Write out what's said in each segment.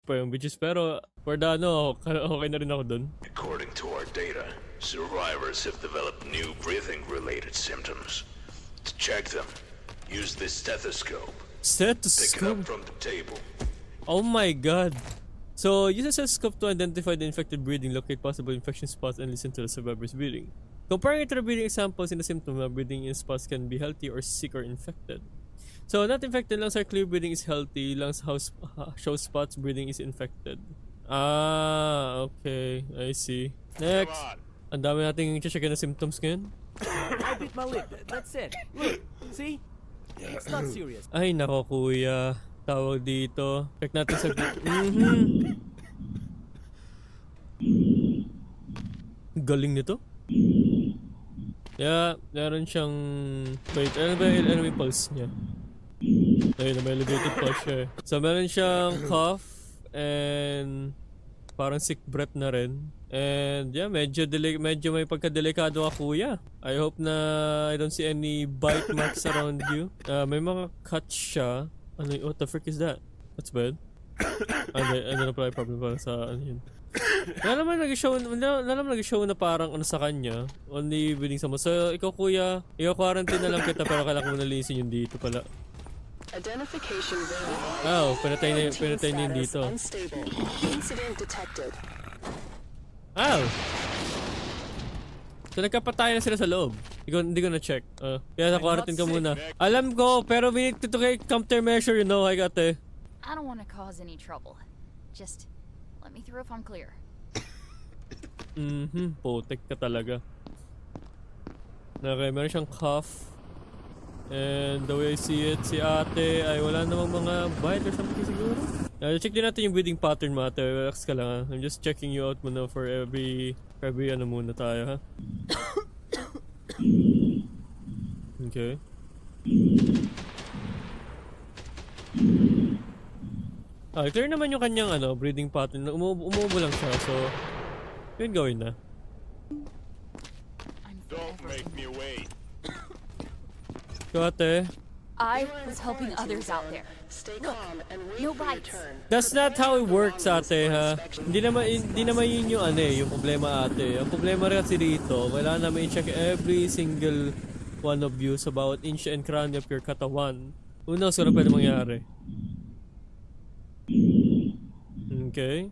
pa yung bitches. Pero, for the okay na rin ako dun. According to our data, survivors have developed new breathing-related symptoms. To check them, use this stethoscope. Pick it Stethoscope? up from the table. Oh my god. So, use a stethoscope to identify the infected breathing, locate possible infection spots, and listen to the survivor's breathing. Comparing it to the breathing examples in the symptom, breathing in spots can be healthy or sick or infected. So, not infected lungs are clear, breathing is healthy. Lungs show spots, breathing is infected. Ah, okay. I see. Next. Ang dami nating i-check na symptoms ngayon. I bit my lip. That's it. Look, see? It's not serious. Ay, nako kuya. Tawag dito. Check natin sa... Galing nito. Yeah, meron siyang... Wait, ano yung pulse niya? Ayun, may elevated pulse siya. So, meron siyang cough and parang sick breath na rin. And yeah, medyo may pagkadelikado ka kuya. I hope na I don't see any bite marks around you. May mga cuts siya. Ano, what the frick is that? That's bad. Ano na pala yung problem para sa ano yun. Wala naman nag-show na parang ano sa kanya. Only breathing sa mo. So ikaw kuya, quarantine na lang kita pero kailangan ko na linisin yung dito pala. Identification verified. Oh, pinatay na yun dito. Unstable. Incident detected. Ow! So nagkapatay na sila sa loob. Hindi ko na-check. Kaya na-quarantine ka muna. Alam ko, pero we need to take countermeasure, you know, Haigate. I don't want to cause any trouble. Just let me through if I'm clear. Potek ka talaga. Okay, meron siyang cough. And the way I see it, si ate ay wala namang mga bite or something siguro. Check din natin yung breathing pattern mo ate. Relax ka lang ha. I'm just checking you out muna for every ano muna tayo ha. Okay. Clear naman yung kanyang breathing pattern. Umuubo lang siya. So, yun gawin na. Don't make me wait. So ate. I was helping others out there. Stay calm and wait no for your bites. turn. That's not how it works ate ha. Hindi naman yun yung yung problema ate. Ang problema rin kasi dito, kailangan namin i-check every single one of you sa bawat inch and cranny of your katawan. Who knows kung ano pwede mangyari. Okay.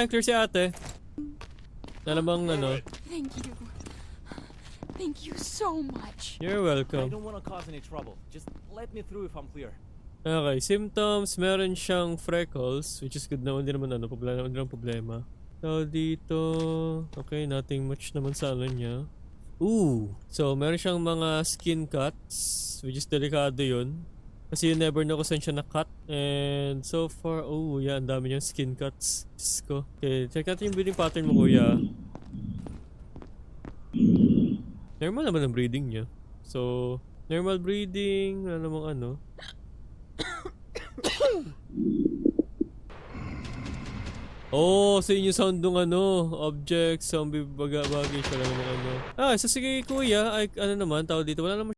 Clear si ate. Nalamang Thank you. Thank you so much. You're I welcome. don't want to cause any trouble. Just let me through if I'm clear. Okay, symptoms, meron siyang freckles, which is good naman, hindi naman problema. So dito, okay, nothing much naman sa niya. Ooh, so meron siyang mga skin cuts, which is delikado yun. Kasi you never know kung saan siya na-cut. And so far, yeah, ang dami niyang skin cuts. Diyos ko. Okay, check natin yung breathing pattern mo kuya. Normal naman ang breathing niya. So, normal breathing, wala namang Oh, sa inyo sound ng object, zombie bagay siya lang namang so sige kuya, ay naman, tawag dito, wala naman